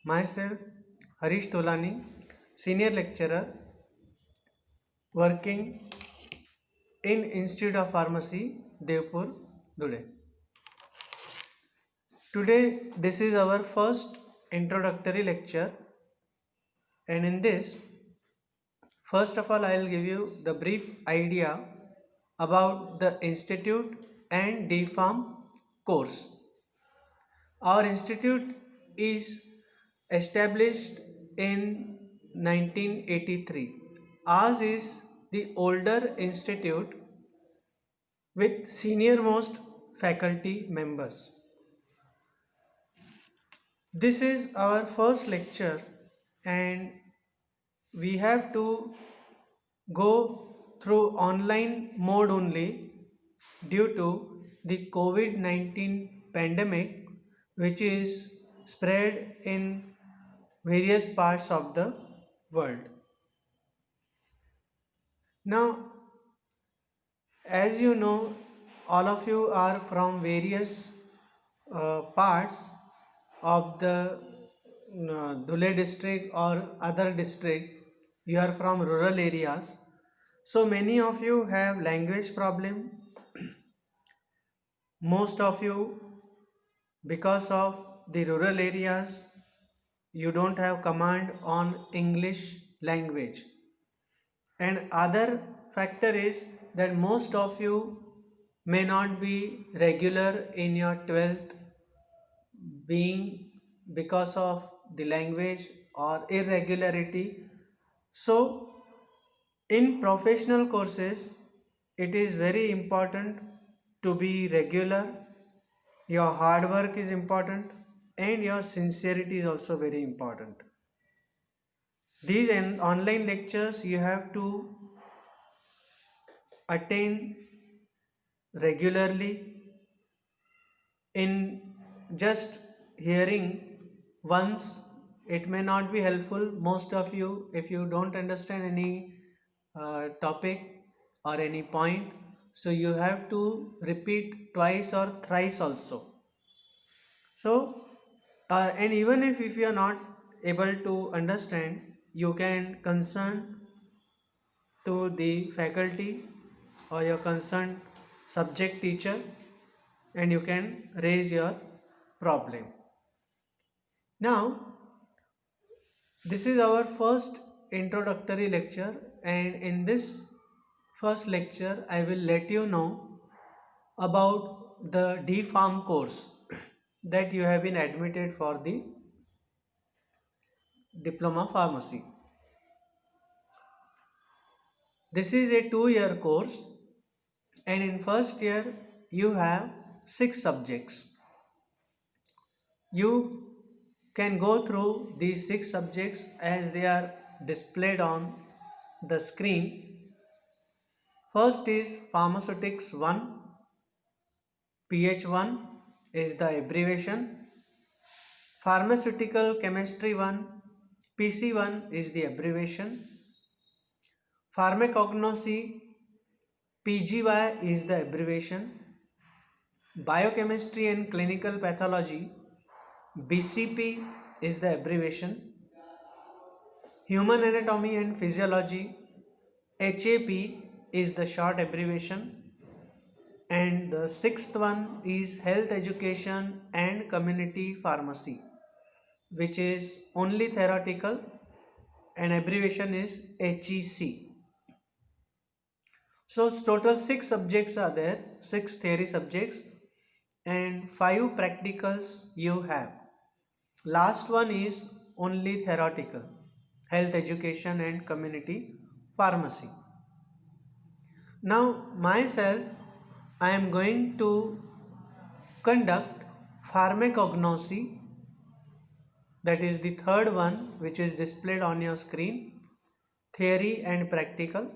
Myself, Harish Tolani, Senior Lecturer working in Institute of Pharmacy, Devpur, Dhule. Today, this is our first introductory lecture, and in this, first of all, I will give you the brief idea about the institute and DPharm course. Our institute is established in 1983. Ours is the older institute with senior most faculty members. This is our first lecture and we have to go through online mode only due to the COVID-19 pandemic, which is spread in various parts of the world. Now, as you know, all of you are from various parts of the Dhule district or other district. You are from rural areas. So many of you have language problem. Most of you, because of the rural areas, you don't have command on English language. And other factor is that most of you may not be regular in your 12th being because of the language or irregularity. So in professional courses, it is very important to be regular. Your hard work is important and your sincerity is also very important. These online lectures you have to attend regularly. In just hearing once it may not be helpful. Most of you, if you don't understand any topic or any point, so you have to repeat twice or thrice also. So and even if you are not able to understand, you can concern to the faculty or your concerned subject teacher and you can raise your problem. Now, this is our first introductory lecture, and in this first lecture, I will let you know about the DPharm course that you have been admitted for the Diploma Pharmacy. This is a 2-year course, and in first year you have 6 subjects. You can go through these 6 subjects as they are displayed on the screen. First is Pharmaceutics 1, PH1 is the abbreviation. Pharmaceutical Chemistry 1, PC1 is the abbreviation. Pharmacognosy, PGY is the abbreviation. Biochemistry and Clinical Pathology, BCP is the abbreviation. Human Anatomy and Physiology, HAP is the short abbreviation. And the 6th one is Health Education and Community Pharmacy, which is only theoretical, and abbreviation is HEC. So total 6 subjects are there, 6 theory subjects and 5 practicals you have. Last one is only theoretical, Health Education and Community Pharmacy. Now myself, I am going to conduct pharmacognosy, that is the third one which is displayed on your screen, theory and practical,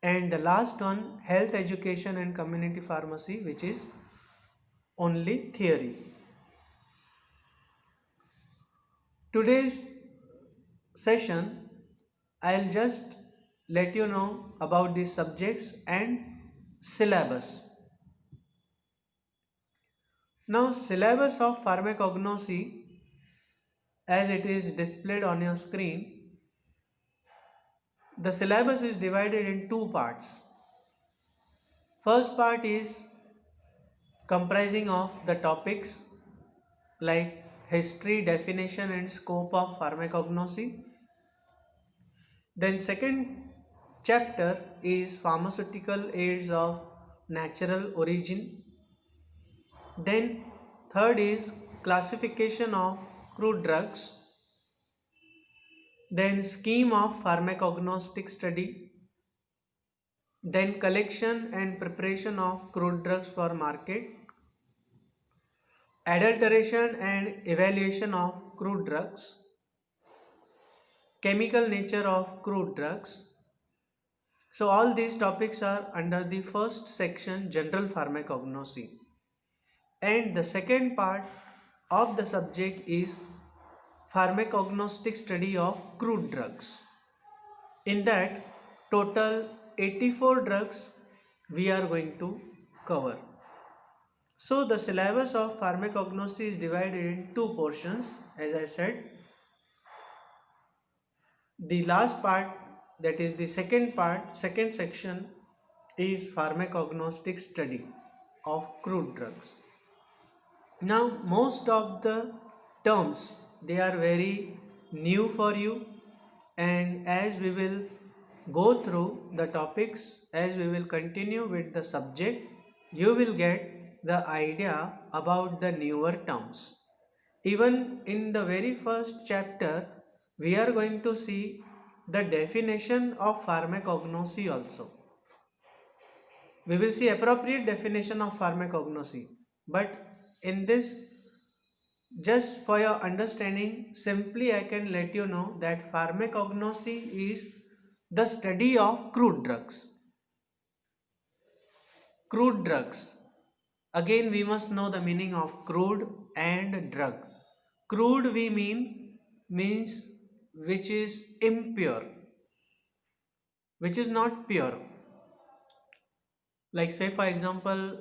and the last one Health Education and Community Pharmacy, which is only theory. Today's session I'll just let you know about these subjects and syllabus. Now syllabus of pharmacognosy, as it is displayed on your screen. The syllabus is divided in two parts. First part is comprising of the topics like history, definition and scope of pharmacognosy. Then second chapter is pharmaceutical aids of natural origin. Then third is classification of crude drugs. Then scheme of pharmacognostic study. Then collection and preparation of crude drugs for market. Adulteration and evaluation of crude drugs. Chemical nature of crude drugs. So all these topics are under the first section, general pharmacognosy. And the second part of the subject is pharmacognostic study of crude drugs. In that, total 84 drugs we are going to cover. So the syllabus of pharmacognosy is divided in two portions, as I said. The last part, that is the second part, second section, is pharmacognostic study of crude drugs. Now most of the terms, they are very new for you, and as we will go through the topics, as we will continue with the subject, you will get the idea about the newer terms. Even in the very first chapter, we are going to see the definition of pharmacognosy also. We will see appropriate definition of pharmacognosy. But in this, just for your understanding, simply I can let you know that pharmacognosy is the study of crude drugs. Crude drugs. Again, we must know the meaning of crude and drug. Crude we means which is impure, which is not pure. Like say for example,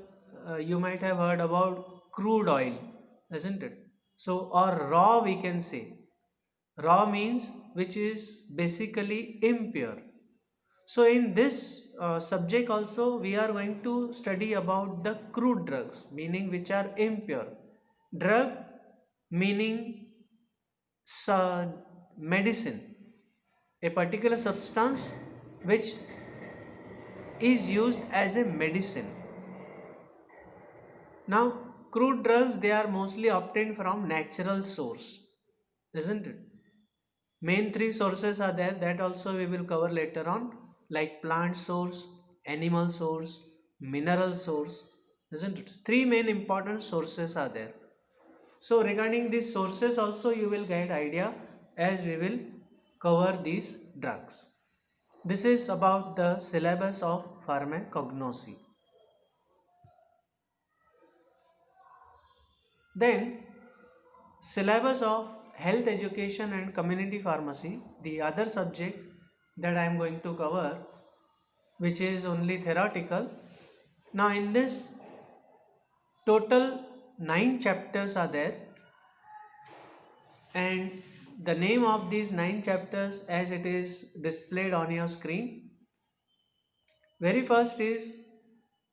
you might have heard about crude oil, isn't it? So or raw we can say. Raw means which is basically impure. So in this subject also we are going to study about the crude drugs, meaning which are impure. Drug meaning medicine, a particular substance which is used as a medicine. Now crude drugs, they are mostly obtained from natural source, isn't it? Main three sources are there, that also we will cover later on, like plant source, animal source, mineral source, isn't it? Three main important sources are there. So regarding these sources also you will get idea as we will cover these drugs. This is about the syllabus of pharmacognosy. Then syllabus of health education and community pharmacy, the other subject that I am going to cover, which is only theoretical. Now in this, total 9 chapters are there, and the name of these 9 chapters as it is displayed on your screen. Very first is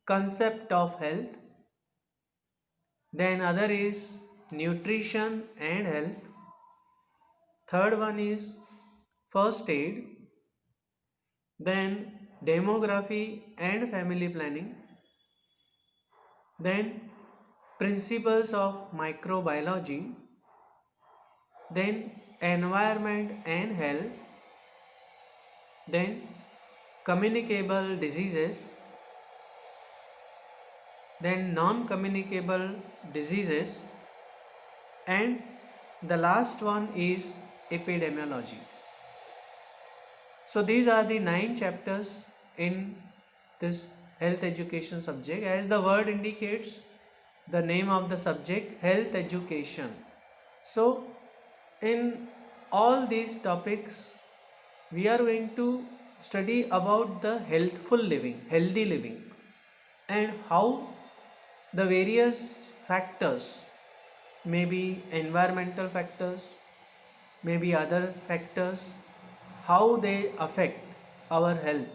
concept of health, then other is nutrition and health, third one is first aid, then demography and family planning, then principles of microbiology, then environment and health, then communicable diseases, then non-communicable diseases, and the last one is epidemiology. So these are the 9 chapters in this health education subject. As the word indicates, the name of the subject, health education. So in all these topics we are going to study about the healthful living, healthy living, and how the various factors, maybe environmental factors, maybe other factors, how they affect our health.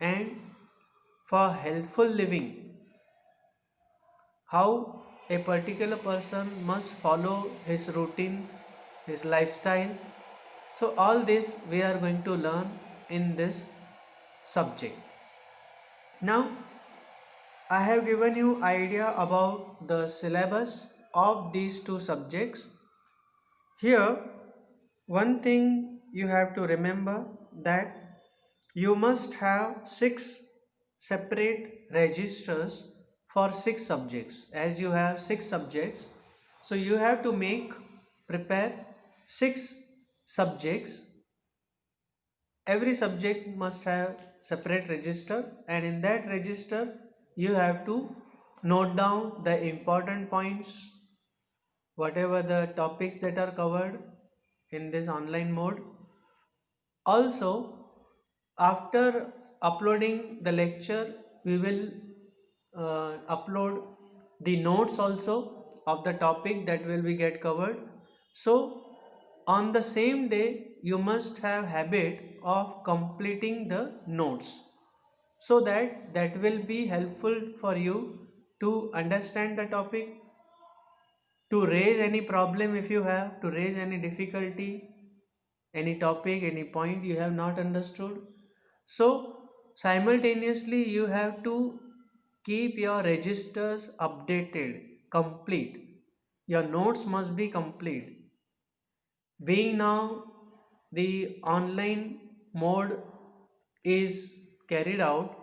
And for healthful living, how a particular person must follow his routine, his lifestyle. So, all this we are going to learn in this subject. Now, I have given you idea about the syllabus of these two subjects. Here, one thing you have to remember, that you must have 6 separate registers for 6 subjects. As you have 6 subjects, so you have to prepare 6 subjects. Every subject must have separate register, and in that register you have to note down the important points, whatever the topics that are covered in this online mode. Also, after uploading the lecture, we will upload the notes also of the topic that will be get covered. So on the same day you must have habit of completing the notes, so that that will be helpful for you to understand the topic, to raise any problem if you have, to raise any difficulty, any topic, any point you have not understood. So simultaneously you have to keep your registers updated, complete. Your notes must be complete. Being now the online mode is carried out,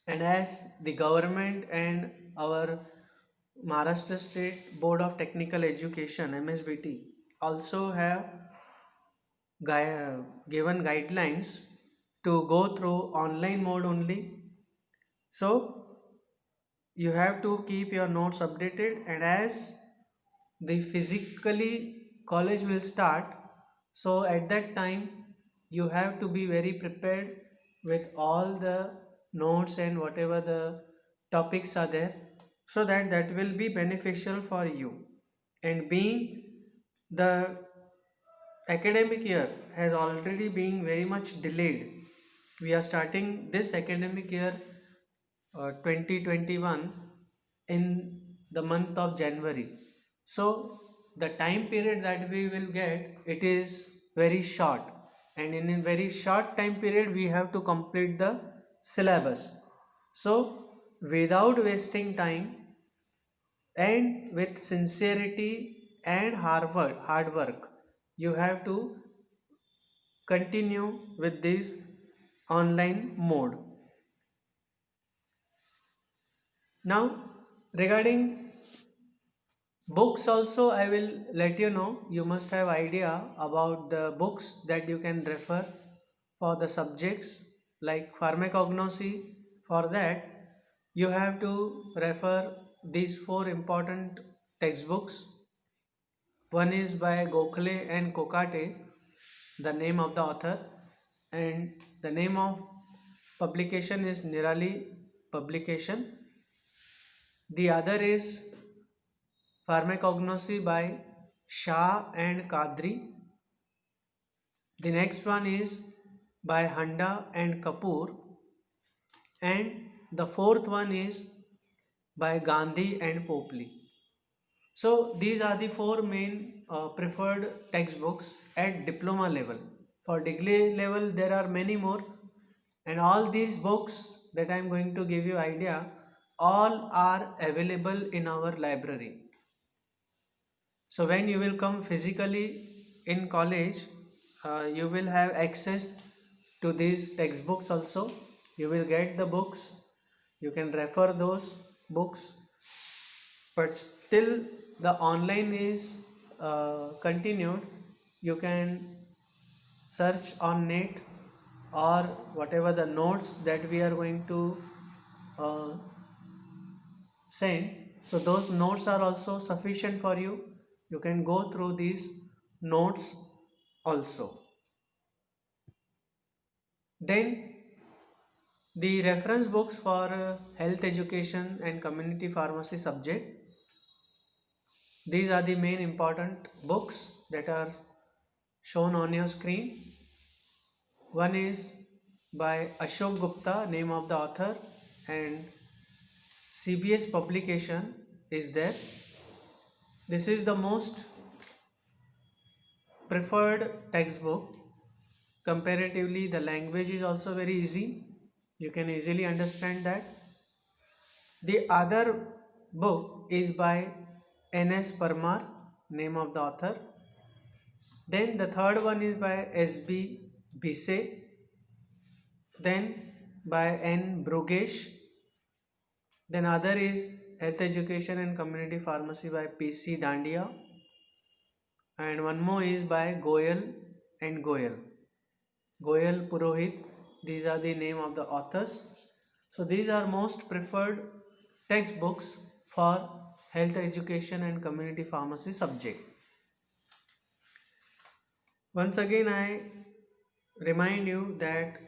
and as the government and our Maharashtra State Board of Technical Education MSBT also have given guidelines to go through online mode only. So you have to keep your notes updated, and as the physically college will start, so at that time you have to be very prepared with all the notes and whatever the topics are there, so that that will be beneficial for you. And being the academic year has already been very much delayed, we are starting this academic year 2021 in the month of January. So the time period that we will get, it is very short, and in a very short time period we have to complete the syllabus. So without wasting time, and with sincerity and hard work, you have to continue with this online mode. Now, regarding books also, I will let you know. You must have idea about the books that you can refer for the subjects like pharmacognosy. For that, you have to refer these 4 important textbooks. One is by Gokhale and Kokate, the name of the author, and the name of publication is Nirali Publication. The other is Pharmacognosy by Shah and Kadri. The next one is by Handa and Kapoor. And the fourth one is by Gandhi and Popley. So these are the 4 main preferred textbooks at diploma level. For degree level, there are many more, and all these books that I am going to give you idea, all are available in our library. So when you will come physically in college, you will have access to these textbooks also. You will get the books, you can refer those books, but still the online is continued. You can search on net, or whatever the notes that we are going to uh, send, so those notes are also sufficient for you. You can go through these notes also. Then the reference books for health education and community pharmacy subject, these are the main important books that are shown on your screen. One is by Ashok Gupta, name of the author, and CBS publication is there. This is the most preferred textbook. Comparatively, the language is also very easy. You can easily understand that. The other book is by N.S. Parmar, name of the author. Then the third one is by S.B. Bise. Then by N. Brugesh. Then other is Health Education and Community Pharmacy by P.C. Dandia. And one more is by Goyal and Goyal. Goyal Purohit. These are the name of the authors. So these are most preferred textbooks for health education and community pharmacy subject. Once again, I remind you that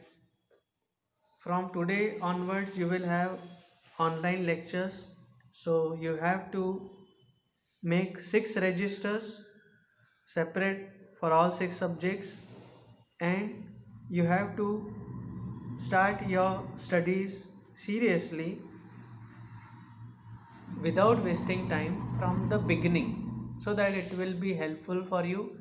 from today onwards you will have online lectures. So you have to make 6 registers separate for all 6 subjects, and you have to start your studies seriously without wasting time from the beginning, so that it will be helpful for you.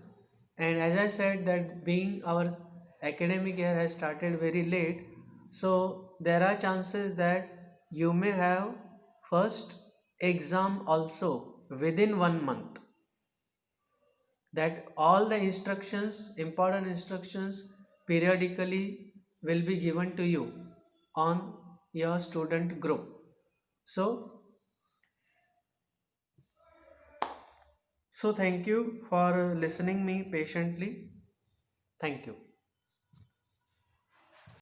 And as I said, that being our academic year has started very late, so there are chances that you may have first exam also within 1 month, that all the instructions, important instructions, periodically will be given to you on your student group. So thank you for listening me patiently. Thank you.